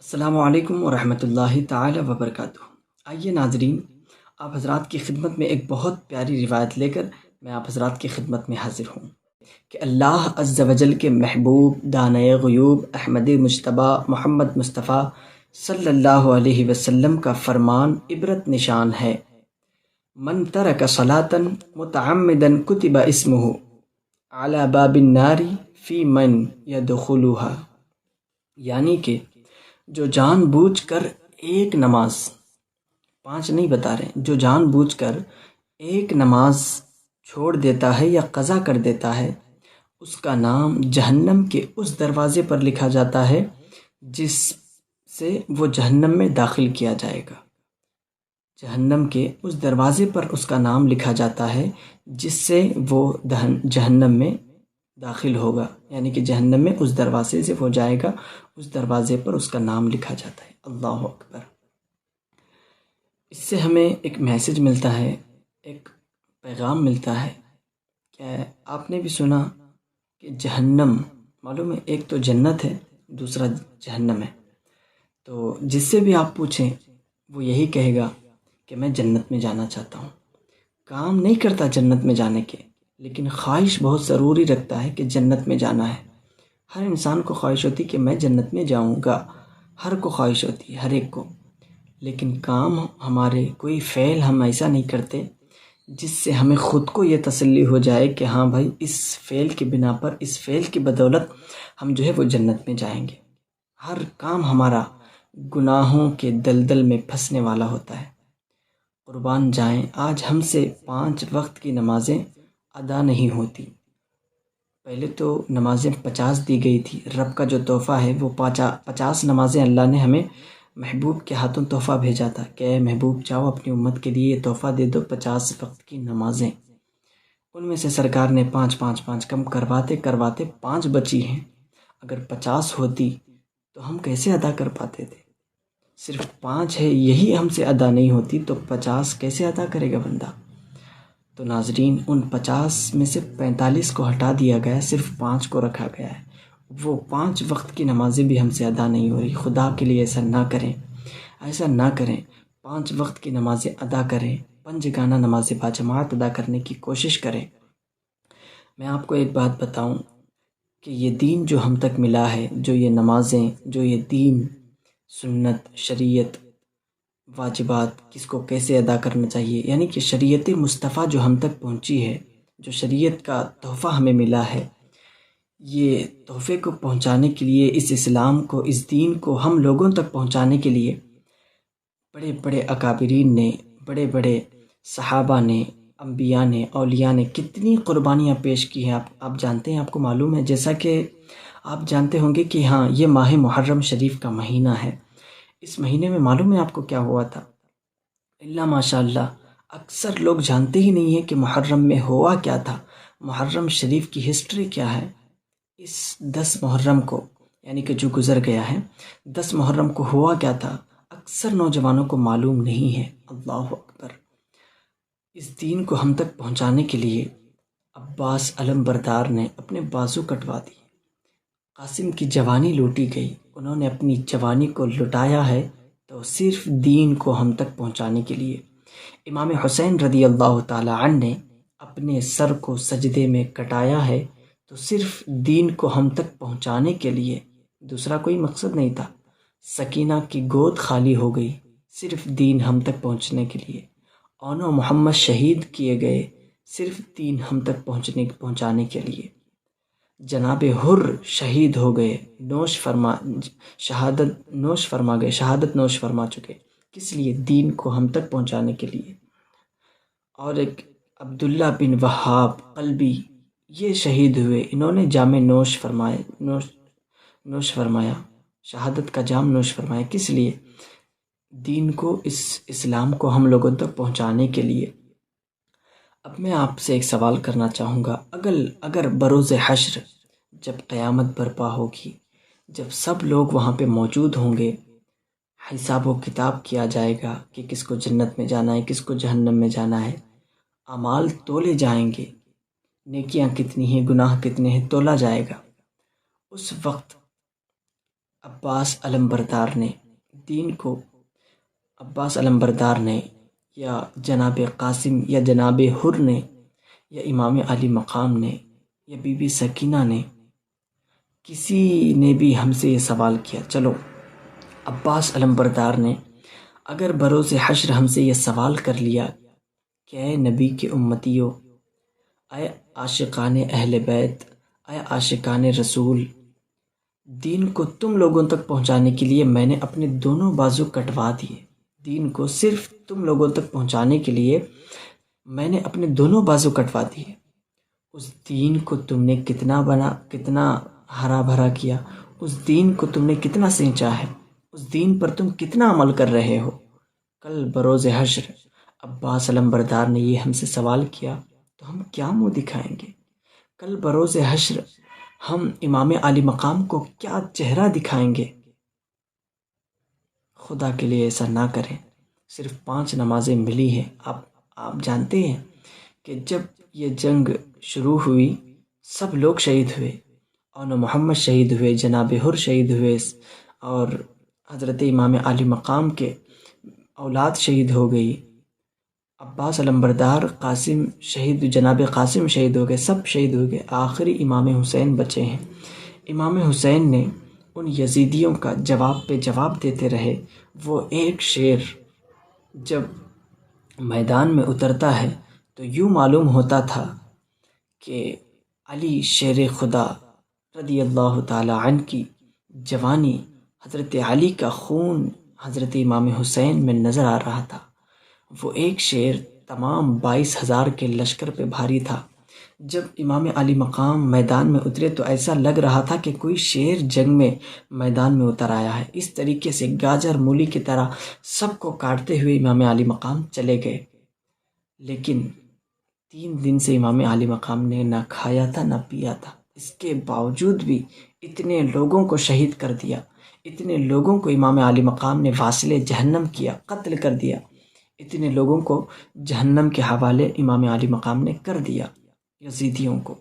السلام علیکم ورحمۃ اللہ تعالی وبرکاتہ۔ آئیے ناظرین، آپ حضرات کی خدمت میں ایک بہت پیاری روایت لے کر میں آپ حضرات کی خدمت میں حاضر ہوں کہ اللہ عز و جل کے محبوب دانۂ غیوب احمد مجتبیٰ محمد مصطفیٰ صلی اللہ علیہ وسلم کا فرمان عبرت نشان ہے: من ترک صلاۃ متعمدا کتب اسمہ علی باب النار فی من یدخلها، یعنی کہ جو جان بوجھ کر ایک نماز، 5 نہیں بتا رہے، جو جان بوجھ کر ایک نماز چھوڑ دیتا ہے یا قضا کر دیتا ہے، اس کا نام جہنم کے اس دروازے پر لکھا جاتا ہے جس سے وہ جہنم میں داخل کیا جائے گا۔ جہنم کے اس دروازے پر اس کا نام لکھا جاتا ہے جس سے وہ جہنم میں داخل ہوگا، یعنی کہ جہنم میں اس دروازے سے وہ جائے گا، اس دروازے پر اس کا نام لکھا جاتا ہے۔ اللہ اکبر۔ اس سے ہمیں ایک میسج ملتا ہے، ایک پیغام ملتا ہے کہ آپ نے بھی سنا کہ جہنم، معلوم ہے ایک تو جنت ہے، دوسرا جہنم ہے، تو جس سے بھی آپ پوچھیں وہ یہی کہے گا کہ میں جنت میں جانا چاہتا ہوں۔ کام نہیں کرتا جنت میں جانے کے، لیکن خواہش بہت ضروری رکھتا ہے کہ جنت میں جانا ہے۔ ہر انسان کو خواہش ہوتی کہ میں جنت میں جاؤں گا، ہر کو خواہش ہوتی ہے، ہر ایک کو، لیکن کام ہمارے، کوئی فعل ہم ایسا نہیں کرتے جس سے ہمیں خود کو یہ تسلی ہو جائے کہ ہاں بھائی اس فعل کی بنا پر، اس فعل کی بدولت ہم جو ہے وہ جنت میں جائیں گے۔ ہر کام ہمارا گناہوں کے دلدل میں پھنسنے والا ہوتا ہے۔ قربان جائیں، آج ہم سے 5 وقت کی نمازیں ادا نہیں ہوتی۔ پہلے تو نمازیں 50 دی گئی تھی، رب کا جو تحفہ ہے وہ 50 نمازیں اللہ نے ہمیں محبوب کے ہاتھوں تحفہ بھیجا تھا کہ اے محبوب جاؤ اپنی امت کے لیے یہ تحفہ دے دو 50 وقت کی نمازیں۔ ان میں سے سرکار نے 5 کم کرواتے 5 بچی ہیں۔ اگر 50 ہوتی تو ہم کیسے ادا کر پاتے تھے؟ صرف 5 ہے، یہی ہم سے ادا نہیں ہوتی تو 50 کیسے ادا کرے گا بندہ؟ تو ناظرین، ان 50 میں سے 45 کو ہٹا دیا گیا، صرف 5 کو رکھا گیا ہے۔ وہ 5 وقت کی نمازیں بھی ہم سے ادا نہیں ہو رہی۔ خدا کے لیے ایسا نہ کریں، ایسا نہ کریں۔ 5 وقت کی نمازیں ادا کریں، 5 گانا نمازیں باجماعت ادا کرنے کی کوشش کریں۔ میں آپ کو ایک بات بتاؤں کہ یہ دین جو ہم تک ملا ہے، جو یہ نمازیں، جو یہ دین، سنت، شریعت، واجبات کس کو کیسے ادا کرنا چاہیے، یعنی کہ شریعت مصطفیٰ جو ہم تک پہنچی ہے، جو شریعت کا تحفہ ہمیں ملا ہے، یہ تحفے کو پہنچانے کے لیے، اس اسلام کو، اس دین کو ہم لوگوں تک پہنچانے کے لیے بڑے بڑے اکابرین نے، بڑے بڑے صحابہ نے، انبیاء نے، اولیاء نے کتنی قربانیاں پیش کی ہیں۔ آپ جانتے ہیں، آپ کو معلوم ہے، جیسا کہ آپ جانتے ہوں گے کہ ہاں یہ ماہ محرم شریف کا مہینہ ہے۔ اس مہینے میں معلوم ہے آپ کو کیا ہوا تھا؟ اللہ ماشاء اللہ، اکثر لوگ جانتے ہی نہیں ہیں کہ محرم میں ہوا کیا تھا، محرم شریف کی ہسٹری کیا ہے۔ اس 10 محرم کو، یعنی کہ جو گزر گیا ہے، 10 محرم کو ہوا کیا تھا، اکثر نوجوانوں کو معلوم نہیں ہے۔ اللہ اکبر۔ اس دین کو ہم تک پہنچانے کے لیے عباس علم بردار نے اپنے بازو کٹوا دی، قاسم کی جوانی لوٹی گئی، انہوں نے اپنی جوانی کو لٹایا ہے تو صرف دین کو ہم تک پہنچانے کے لیے۔ امام حسین رضی اللہ تعالی عنہ نے اپنے سر کو سجدے میں کٹایا ہے تو صرف دین کو ہم تک پہنچانے کے لیے، دوسرا کوئی مقصد نہیں تھا۔ سکینہ کی گود خالی ہو گئی صرف دین ہم تک پہنچنے کے لیے۔ اونو محمد شہید کیے گئے صرف دین ہم تک پہنچانے کے لیے۔ جناب حر شہید ہو گئے، شہادت نوش فرما چکے، کس لیے؟ دین کو ہم تک پہنچانے کے لیے۔ اور ایک عبداللہ بن وہاب قلبی، یہ شہید ہوئے، انہوں نے جام نوش فرمایا، شہادت کا جام نوش فرمایا، کس لیے؟ دین کو، اس اسلام کو ہم لوگوں تک پہنچانے کے لیے۔ اب میں آپ سے ایک سوال کرنا چاہوں گا، اگر بروز حشر، جب قیامت برپا ہوگی، جب سب لوگ وہاں پہ موجود ہوں گے، حساب و کتاب کیا جائے گا کہ کس کو جنت میں جانا ہے، کس کو جہنم میں جانا ہے، اعمال تولے جائیں گے، نیکیاں کتنی ہیں، گناہ کتنے ہیں، تولا جائے گا۔ اس وقت عباس علمبردار نے دین کو عباس علمبردار نے یا جناب قاسم یا جناب حر نے یا امام علی مقام نے یا بی بی سکینہ نے، کسی نے بھی ہم سے یہ سوال کیا، چلو عباس علمبردار نے اگر بروز حشر ہم سے یہ سوال کر لیا کہ اے نبی کے امتیوں، اے عاشقان اہل بیت، اے عاشقان رسول، دین کو تم لوگوں تک پہنچانے کے لیے میں نے اپنے دونوں بازو کٹوا دیے، دین کو صرف تم لوگوں تک پہنچانے کے لیے میں نے اپنے دونوں بازو کٹوا دیے، اس دین کو تم نے کتنا ہرا بھرا کیا، اس دین کو تم نے کتنا سینچا ہے، اس دین پر تم کتنا عمل کر رہے ہو۔ کل بروز حشر عباس علمبردار نے یہ ہم سے سوال کیا تو ہم کیا منہ دکھائیں گے؟ کل بروز حشر ہم امام علی مقام کو کیا چہرہ دکھائیں گے؟ خدا کے لیے ایسا نہ کریں۔ صرف 5 نمازیں ملی ہیں۔ آپ جانتے ہیں کہ جب یہ جنگ شروع ہوئی سب لوگ شہید ہوئے، اور محمد شہید ہوئے، جناب حر شہید ہوئے، اور حضرت امام علی مقام کے اولاد شہید ہو گئی، عباس علمبردار قاسم شہید، جناب قاسم شہید ہو گئے، سب شہید ہو گئے، آخری امام حسین بچے ہیں۔ امام حسین نے ان یزیدیوں کا جواب پہ جواب دیتے رہے۔ وہ ایک شیر جب میدان میں اترتا ہے تو یوں معلوم ہوتا تھا کہ علی شیر خدا رضی اللہ تعالی عنہ کی جوانی، حضرت علی کا خون حضرت امام حسین میں نظر آ رہا تھا۔ وہ ایک شیر تمام 22,000 کے لشکر پہ بھاری تھا۔ جب امام علی مقام میدان میں اترے تو ایسا لگ رہا تھا کہ کوئی شیر جنگ میں میدان میں اتر آیا ہے۔ اس طریقے سے گاجر مولی کی طرح سب کو کاٹتے ہوئے امام علی مقام چلے گئے، لیکن 3 دن سے امام علی مقام نے نہ کھایا تھا نہ پیا تھا۔ اس کے باوجود بھی اتنے لوگوں کو شہید کر دیا، اتنے لوگوں کو امام علی مقام نے واصل جہنم کیا، قتل کر دیا، اتنے لوگوں کو جہنم کے حوالے امام علی مقام نے کر دیا، یزیدیوں کو۔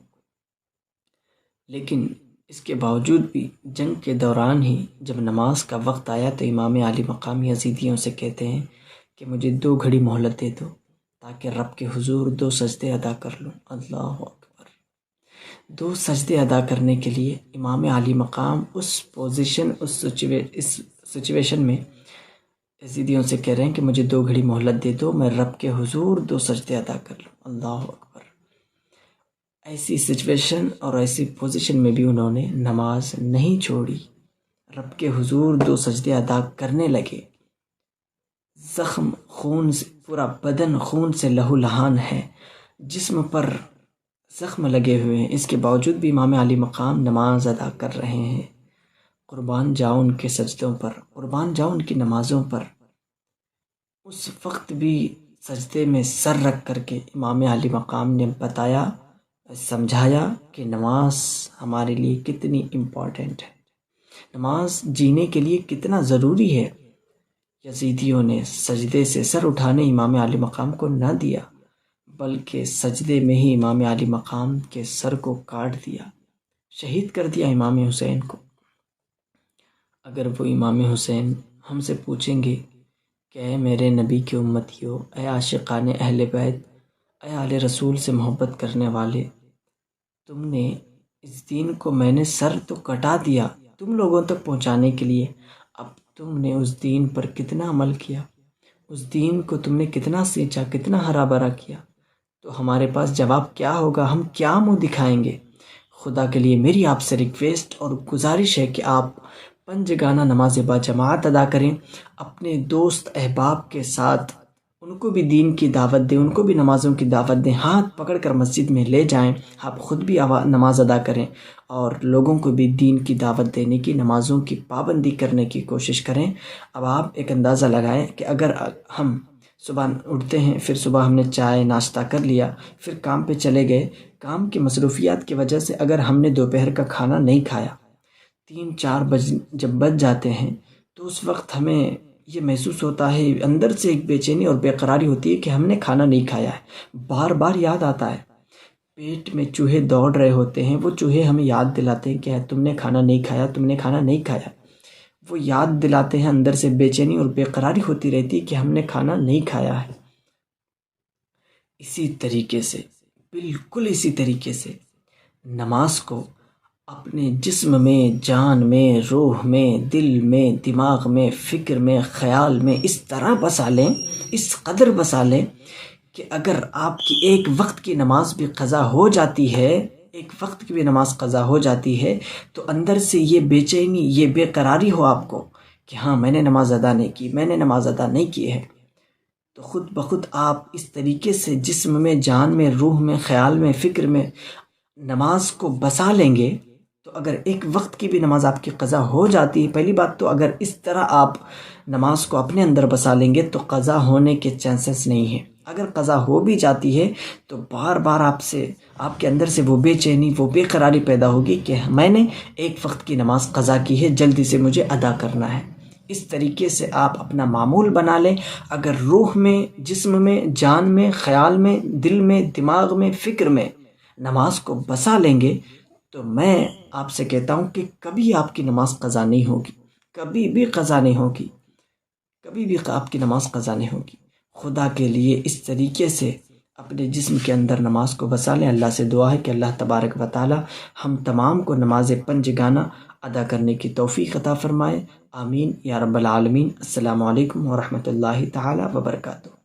لیکن اس کے باوجود بھی جنگ کے دوران ہی جب نماز کا وقت آیا تو امام علی مقام یزیدیوں سے کہتے ہیں کہ مجھے 2 گھڑی مہلت دے دو تاکہ رب کے حضور 2 سجدے ادا کر لوں۔ اللہ اکبر! 2 سجدے ادا کرنے کے لیے امام علی مقام اس سچویشن میں یزیدیوں سے کہہ رہے ہیں کہ مجھے 2 گھڑی مہلت دے دو، میں رب کے حضور 2 سجدے ادا کر لوں۔ اللہ اکبر! ایسی سچویشن اور ایسی پوزیشن میں بھی انہوں نے نماز نہیں چھوڑی، رب کے حضور 2 سجدے ادا کرنے لگے۔ زخم خون سے، پورا بدن خون سے لہو لہان ہے، جسم پر زخم لگے ہوئے ہیں، اس کے باوجود بھی امام علی مقام نماز ادا کر رہے ہیں۔ قربان جاؤ ان کے سجدوں پر، قربان جاؤ ان کی نمازوں پر۔ اس وقت بھی سجدے میں سر رکھ کر کے امام علی مقام نے بتایا، سمجھایا کہ نماز ہمارے لیے کتنی امپورٹنٹ ہے، نماز جینے کے لیے کتنا ضروری ہے۔ یزیدیوں نے سجدے سے سر اٹھانے امام علی مقام کو نہ دیا، بلکہ سجدے میں ہی امام علی مقام کے سر کو کاٹ دیا، شہید کر دیا امام حسین کو۔ اگر وہ امام حسین ہم سے پوچھیں گے کہ اے میرے نبی کے امتیوں، اے عاشقان اہل بیت، اے آل رسول سے محبت کرنے والے، تم نے اس دین کو، میں نے سر تو کٹا دیا تم لوگوں تک پہنچانے کے لیے، اب تم نے اس دین پر کتنا عمل کیا، اس دین کو تم نے کتنا سینچا، کتنا ہرا بھرا کیا؟ تو ہمارے پاس جواب کیا ہوگا؟ ہم کیا منہ دکھائیں گے؟ خدا کے لیے میری آپ سے ریکویسٹ اور گزارش ہے کہ آپ 5 گانا نماز باجماعت ادا کریں، اپنے دوست احباب کے ساتھ ان کو بھی دین کی دعوت دیں، ان کو بھی نمازوں کی دعوت دیں، ہاتھ پکڑ کر مسجد میں لے جائیں، آپ خود بھی نماز ادا کریں اور لوگوں کو بھی دین کی دعوت دینے کی، نمازوں کی پابندی کرنے کی کوشش کریں۔ اب آپ ایک اندازہ لگائیں کہ اگر ہم صبح اٹھتے ہیں، پھر صبح ہم نے چائے ناشتہ کر لیا، پھر کام پہ چلے گئے، کام کی مصروفیات کی وجہ سے اگر ہم نے دوپہر کا کھانا نہیں کھایا، 3-4 بج جب بج جاتے ہیں تو اس وقت ہمیں یہ محسوس ہوتا ہے، اندر سے ایک بے چینی اور بے قراری ہوتی ہے کہ ہم نے کھانا نہیں کھایا ہے، بار بار یاد آتا ہے، پیٹ میں چوہے دوڑ رہے ہوتے ہیں، وہ چوہے ہمیں یاد دلاتے ہیں کہ تم نے کھانا نہیں کھایا، تم نے کھانا نہیں کھایا۔ وہ یاد دلاتے ہیں، اندر سے بے چینی اور بے قراری ہوتی رہتی کہ ہم نے کھانا نہیں کھایا ہے۔ اسی طریقے سے، بالکل اسی طریقے سے نماز کو اپنے جسم میں، جان میں، روح میں، دل میں، دماغ میں، فکر میں، خیال میں اس طرح بسا لیں، اس قدر بسا لیں کہ اگر آپ کی ایک وقت کی نماز بھی قضا ہو جاتی ہے، ایک وقت کی بھی نماز قضا ہو جاتی ہے، تو اندر سے یہ بے چینی، یہ بے قراری ہو آپ کو کہ ہاں میں نے نماز ادا نہیں کی، میں نے نماز ادا نہیں کی ہے، تو خود بخود آپ اس طریقے سے جسم میں، جان میں، روح میں، خیال میں، فکر میں نماز کو بسا لیں گے۔ تو اگر ایک وقت کی بھی نماز آپ کی قضا ہو جاتی ہے، پہلی بات تو اگر اس طرح آپ نماز کو اپنے اندر بسا لیں گے تو قضا ہونے کے چانسز نہیں ہیں۔ اگر قضا ہو بھی جاتی ہے تو بار بار آپ کے اندر سے وہ بے چینی، وہ بے قراری پیدا ہوگی کہ میں نے ایک وقت کی نماز قضا کی ہے، جلدی سے مجھے ادا کرنا ہے۔ اس طریقے سے آپ اپنا معمول بنا لیں۔ اگر روح میں، جسم میں، جان میں، خیال میں، دل میں، دماغ میں، فکر میں نماز کو بسا لیں گے تو میں آپ سے کہتا ہوں کہ کبھی آپ کی نماز قضا نہیں ہوگی، کبھی بھی قضا نہیں ہوگی، کبھی بھی آپ کی نماز قضا نہیں ہوگی۔ خدا کے لیے اس طریقے سے اپنے جسم کے اندر نماز کو بسا لیں۔ اللہ سے دعا ہے کہ اللہ تبارک و تعالی ہم تمام کو نماز پنجگانہ ادا کرنے کی توفیق عطا فرمائے۔ آمین یا رب العالمین۔ السلام علیکم ورحمۃ اللہ تعالی وبرکاتہ۔